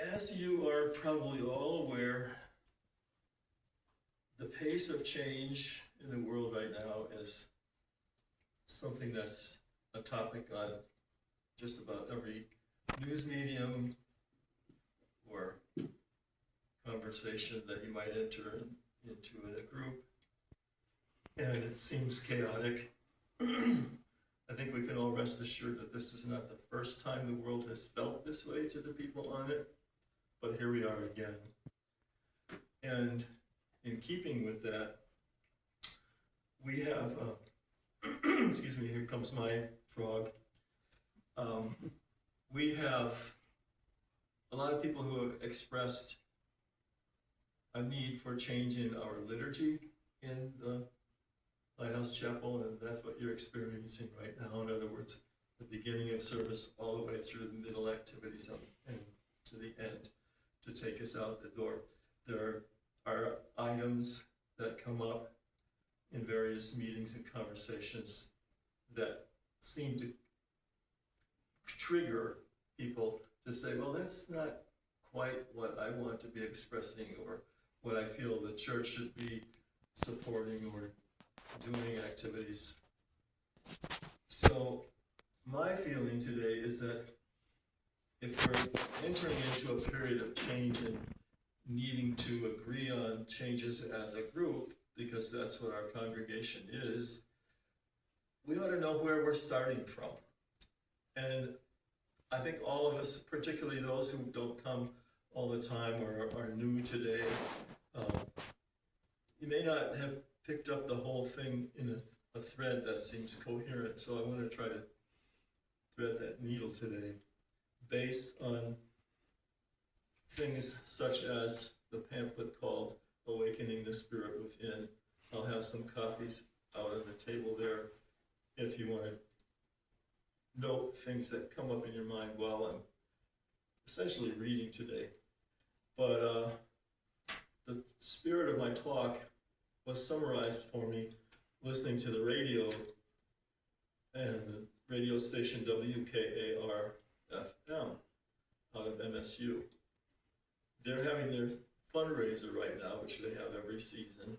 As you are probably all aware, the pace of change in the world right now is something that's a topic on just about every news medium or conversation that you might enter into in a group. And it seems chaotic. I think we can all rest assured that this is not the first time the world has felt this way to the people on it, but here we are again. And in keeping with that, we have, excuse me, here comes my frog. We have a lot of people who have expressed a need for change in our liturgy in the Lighthouse Chapel, and that's what you're experiencing right now. In other words, the beginning of service all the way through the middle activities and to the end to take us out the door. There are items that come up in various meetings and conversations that seem to trigger people to say, well, that's not quite what I want to be expressing or what I feel the church should be supporting or doing activities. So my feeling today is that if we're entering into a period of change and needing to agree on changes as a group, because that's what our congregation is, we ought to know where we're starting from. And I think all of us, particularly those who don't come all the time or are new today, you may not have picked up the whole thing in a thread that seems coherent. So I want to try to thread that needle today based on things such as the pamphlet called Awakening the Spirit Within. I'll have some copies out on the table there if you want to note things that come up in your mind while I'm essentially reading today. But the spirit of my talk was summarized for me listening to the radio and the radio station WKAR-FM out of MSU. They're having their fundraiser right now, which they have every season.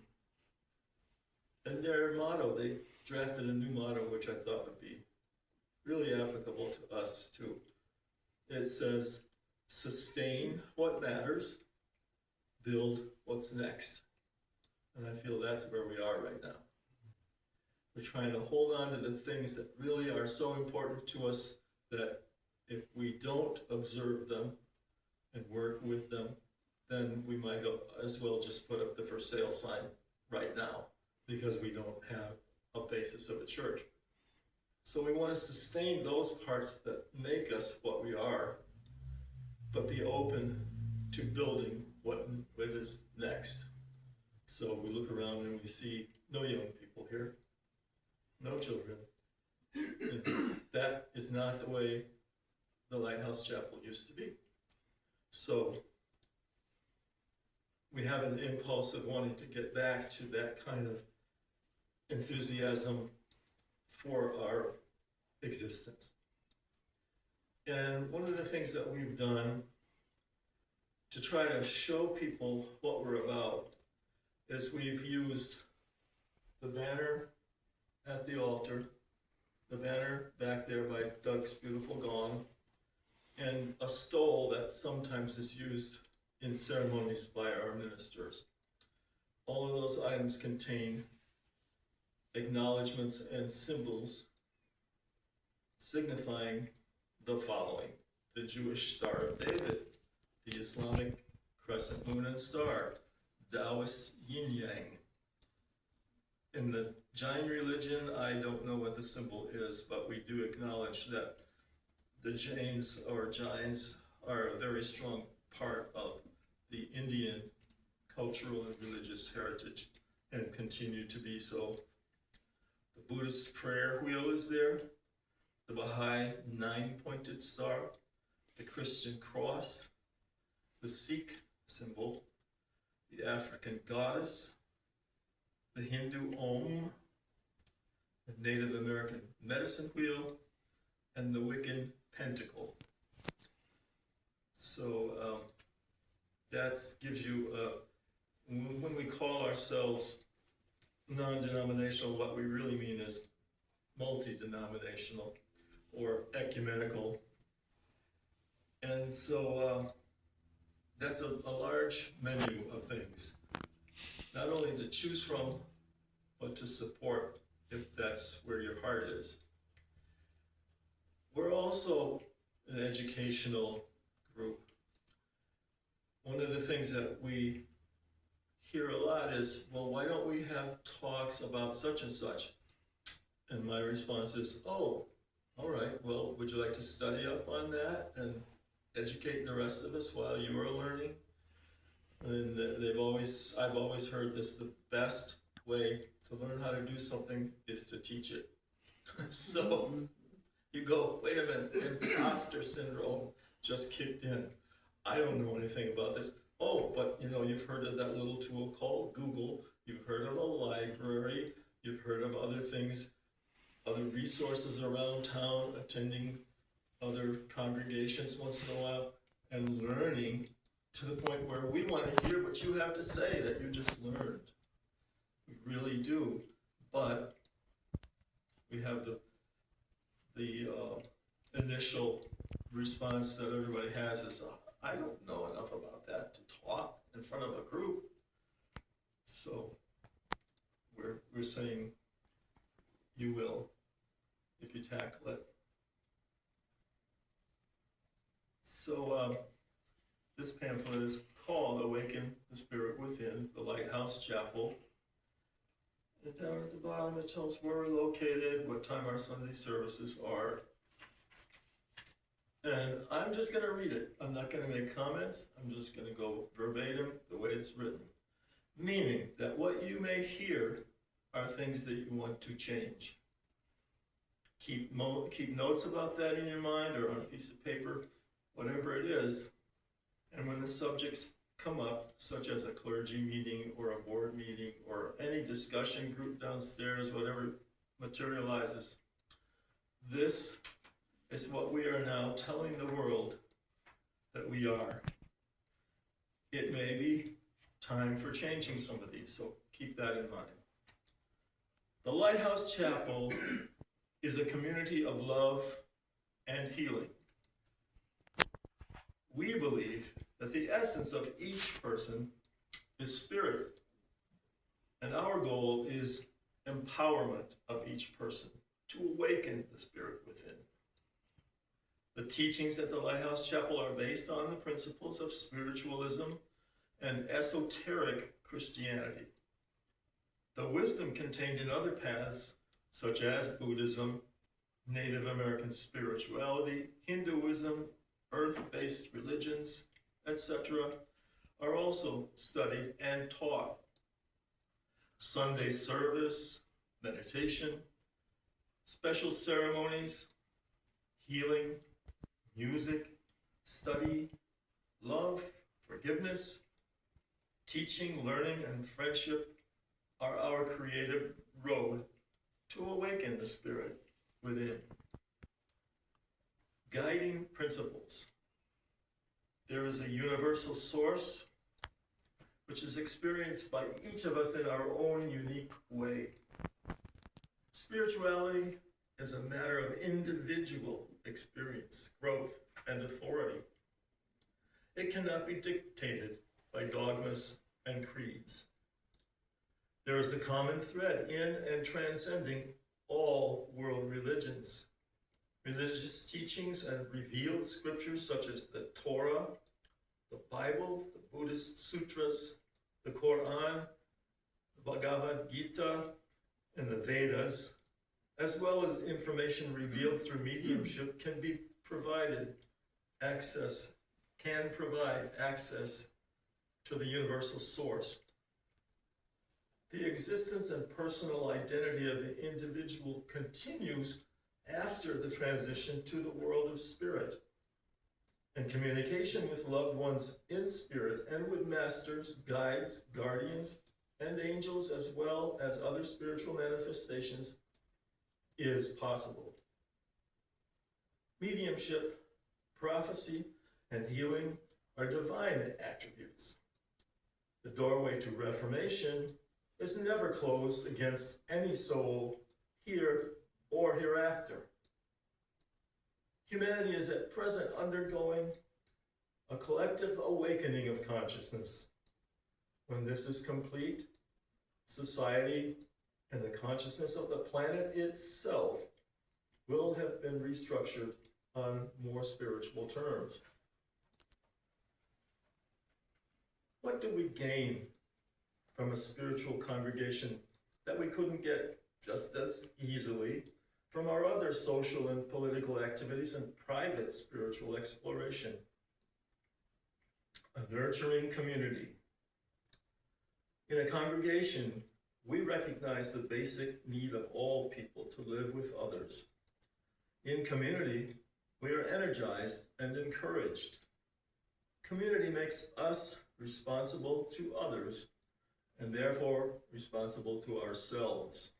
And their motto, they drafted a new motto, which I thought would be really applicable to us too. It says, sustain what matters, build what's next. And I feel that's where we are right now. We're trying to hold on to the things that really are so important to us that if we don't observe them and work with them, then we might as well just put up the for sale sign right now because we don't have a basis of a church. So we want to sustain those parts that make us what we are, but be open to building what is next. So we look around and we see no young people here, no children. That is not the way the Lighthouse Chapel used to be. So we have an impulse of wanting to get back to that kind of enthusiasm for our existence. And one of the things that we've done to try to show people what we're about is we've used the banner at the altar, the banner back there by Doug's beautiful gong, and a stole that sometimes is used in ceremonies by our ministers. All of those items contain acknowledgments and symbols signifying the following: the Jewish Star of David, the Islamic crescent moon and star, Taoist yin yang. In the Jain religion, I don't know what the symbol is, but we do acknowledge that the Jains are a very strong part of the Indian cultural and religious heritage and continue to be so. The Buddhist prayer wheel is there, the Baha'i 9-pointed star, the Christian cross, the Sikh symbol, the African goddess, the Hindu Om, the Native American medicine wheel, and the Wiccan pentacle. So that gives you, when we call ourselves non-denominational, what we really mean is multi-denominational or ecumenical. And so that's a large menu of things, not only to choose from, but to support if that's where your heart is. We're also an educational group. One of the things that we hear a lot is, well, why don't we have talks about such and such? And my response is, oh, all right, well, would you like to study up on that and educate the rest of us while you are learning? And I've always heard this, the best way to learn how to do something is to teach it. So you go, wait a minute, imposter syndrome just kicked in. I don't know anything about this. Oh, but you've heard of that little tool called Google. You've heard of a library. You've heard of other things, other resources around town, attending other congregations once in a while, and learning to the point where we want to hear what you have to say that you just learned. We really do. But we have the initial response that everybody has is, I don't know enough about that to talk in front of a group. So we're saying you will if you tackle it. So this pamphlet is called Awaken the Spirit Within, the Lighthouse Chapel. And down at the bottom it tells where we're located, what time our Sunday services are. And I'm just going to read it. I'm not going to make comments. I'm just going to go verbatim the way it's written. Meaning that what you may hear are things that you want to change. Keep notes about that in your mind or on a piece of paper, whatever it is. And when the subjects come up, such as a clergy meeting or a board meeting or any discussion group downstairs, whatever materializes, this is what we are now telling the world that we are. It may be time for changing some of these, so keep that in mind. The Lighthouse Chapel is a community of love and healing. We believe that the essence of each person is spirit, and our goal is empowerment of each person to awaken the spirit within. The teachings at the Lighthouse Chapel are based on the principles of spiritualism and esoteric Christianity. The wisdom contained in other paths, such as Buddhism, Native American spirituality, Hinduism, earth-based religions, etc., are also studied and taught. Sunday service, meditation, special ceremonies, healing, music, study, love, forgiveness, teaching, learning, and friendship are our creative road to awaken the spirit within. Guiding principles. There is a universal source which is experienced by each of us in our own unique way. Spirituality is a matter of individual experience, growth, and authority. It cannot be dictated by dogmas and creeds. There is a common thread in and transcending all world religions. Religious teachings and revealed scriptures such as the Torah, the Bible, the Buddhist sutras, the Quran, the Bhagavad Gita, and the Vedas, as well as information revealed through mediumship, can provide access to the universal source. The existence and personal identity of the individual continues after the transition to the world of spirit. And communication with loved ones in spirit and with masters, guides, guardians, and angels, as well as other spiritual manifestations, is possible. Mediumship, prophecy, and healing are divine attributes. The doorway to reformation is never closed against any soul here or hereafter. Humanity is at present undergoing a collective awakening of consciousness. When this is complete, society and the consciousness of the planet itself will have been restructured on more spiritual terms. What do we gain from a spiritual congregation that we couldn't get just as easily from our other social and political activities and private spiritual exploration? A nurturing community. In a congregation, we recognize the basic need of all people to live with others. In community, we are energized and encouraged. Community makes us responsible to others and therefore responsible to ourselves.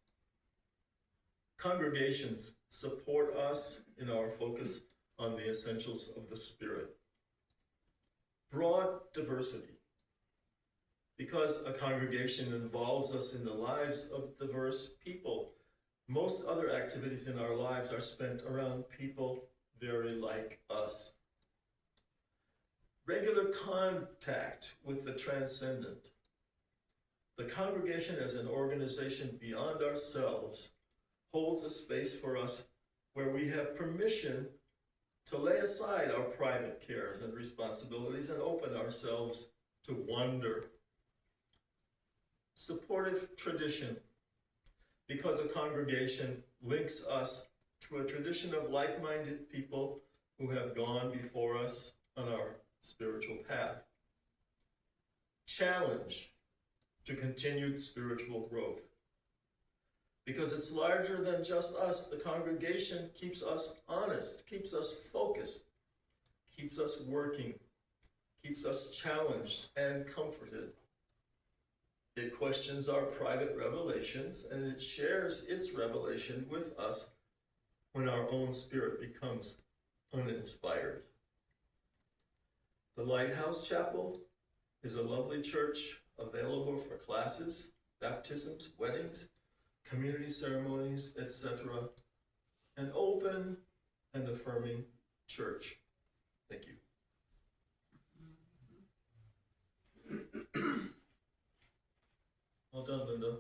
Congregations support us in our focus on the essentials of the Spirit. Broad diversity. Because a congregation involves us in the lives of diverse people, most other activities in our lives are spent around people very like us. Regular contact with the transcendent. The congregation as an organization beyond ourselves holds a space for us where we have permission to lay aside our private cares and responsibilities and open ourselves to wonder. Supportive tradition, because a congregation links us to a tradition of like-minded people who have gone before us on our spiritual path. Challenge to continued spiritual growth. Because it's larger than just us, the congregation keeps us honest, keeps us focused, keeps us working, keeps us challenged and comforted. It questions our private revelations, and it shares its revelation with us when our own spirit becomes uninspired. The Lighthouse Chapel is a lovely church available for classes, baptisms, weddings, community ceremonies, etc. An open and affirming church. Thank you. All done, Linda.